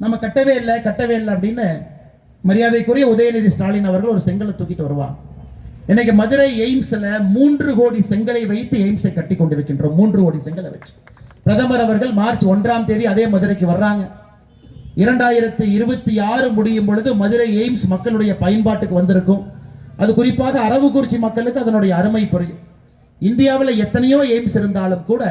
நம்ம கட்டவே இல்லை அப்படின்னு மரியாதைக்குரிய உதயநிதி ஸ்டாலின் அவர்கள் ஒரு செங்கலை தூக்கிட்டு வருவாங்க. இன்னைக்கு மதுரை எய்ம்ஸ்ல 3 கோடி செங்கலை வைத்து எய்ம்ஸை கட்டி கொண்டிருக்கின்றோம். 3 கோடி செங்கலை வச்சு பிரதமர் அவர்கள் மார்ச் 1ஆம் தேதி அதே மதுரைக்கு வர்றாங்க. 2026 முடியும் பொழுது மதுரை எய்ம்ஸ் மக்களுடைய பயன்பாட்டுக்கு வந்திருக்கும். அது குறிப்பாக அரவக்குறிச்சி மக்களுக்கு அதனுடைய அருமை புரியும். இந்தியாவில் எத்தனையோ எய்ம்ஸ் இருந்தாலும் கூட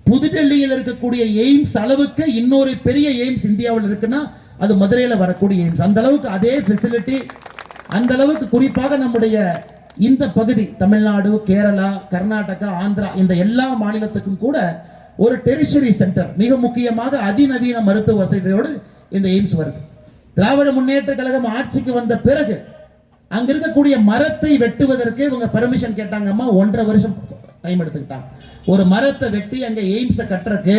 புதுடெல்லியில் இருக்கக்கூடிய எய்ம்ஸ் அளவுக்கு இன்னொரு பெரிய எய்ம்ஸ் இந்தியாவில் இருக்குன்னா அது மதுரையில் வரக்கூடிய எய்ம்ஸ். அந்த அளவுக்கு அதே ஃபெசிலிட்டி, அந்த அளவுக்கு குறிப்பாக நம்முடைய இந்த பகுதி தமிழ்நாடு, கேரளா, கர்நாடகா, ஆந்திரா இந்த எல்லா மாநிலத்துக்கும் கூட ஒரு டெரிஷரி சென்டர், மிக முக்கியமாக அதிநவீன மருத்துவ வசதியோடு இந்த எய்ம்ஸ் வருது. திராவிட முன்னேற்ற கழகம் ஆட்சிக்கு வந்த பிறகு அங்க இருக்கக்கூடிய மரத்தை வெட்டுவதற்கு இவங்க பெர்மிஷன் கேட்டாங்கம்மா. 1.5 வருஷம் டைம் எடுத்துக்கிட்டாங்க. ஒரு மரத்தை வெட்டி அங்க எய்ம்ஸை கட்டுறதுக்கு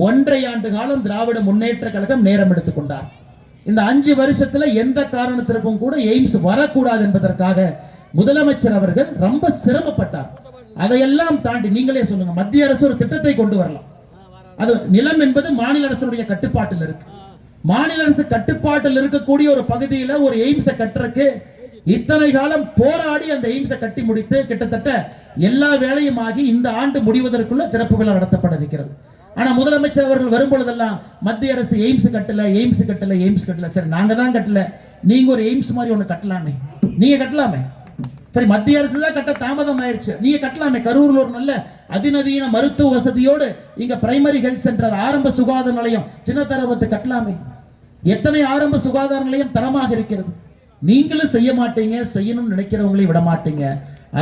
1.5 ஆண்டு காலம் திராவிட முன்னேற்ற கழகம் நேரம் எடுத்துக்கொண்டார். இந்த 5 வருஷத்துல எந்த காரணத்திற்கும் கூட எய்ம்ஸ் வரக்கூடாது என்பதற்காக முதலமைச்சர் அவர்கள் ரொம்ப சிரமப்பட்டார். அதையெல்லாம் தாண்டி நீங்களே சொல்லுங்க, மத்திய அரசு ஒரு திட்டத்தை கொண்டு வரலாம். அது நிலம் என்பது மாநில அரசுடைய கட்டுப்பாட்டில் இருக்கு. மாநில அரசு கட்டுப்பாட்டில் இருக்கக்கூடிய ஒரு பகுதியில் ஒரு எய்ம்ஸை கட்டுறதுக்கு இத்தனை காலம் போராடி அந்த எய்ம்ஸை கட்டி முடித்து கிட்டத்தட்ட எல்லா வேலையும் ஆகி இந்த ஆண்டு முடிவதற்குள்ள திறப்பு விழா நடத்தப்பட இருக்கிறது. ஆனா முதலமைச்சர் அவர்கள் வரும்பொழுதெல்லாம் மத்திய அரசு எய்ம்ஸ் கட்டல. சரி, நாங்க தான் கட்டல, நீங்க ஒரு எய்ம்ஸ் மாதிரி ஒண்ணு கட்டலாமே, நீங்க கட்டலாமே. சரி, மத்திய அரசு தான் கட்ட தாமதம் ஆயிருச்சு, நீங்க கட்டலாமே. கரூர்ல ஒரு நல்ல அதிநவீன மருத்துவ வசதியோடு இங்க பிரைமரி ஹெல்த் சென்டர், ஆரம்ப சுகாதார நிலையம் சின்னத்தரவத்து கட்டலாமே. எத்தனை ஆரம்ப சுகாதார நிலையம் தரமாக இருக்கிறது. நீங்களும் செய்ய மாட்டீங்க, செய்யணும்னு நினைக்கிறவங்களையும் விட மாட்டீங்க.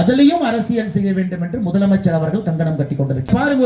அதிலையும் அரசியல் செய்ய வேண்டும் என்று முதலமைச்சர் அவர்கள் கங்கணம் கட்டி கொண்டிருக்கிறார். பாருங்க.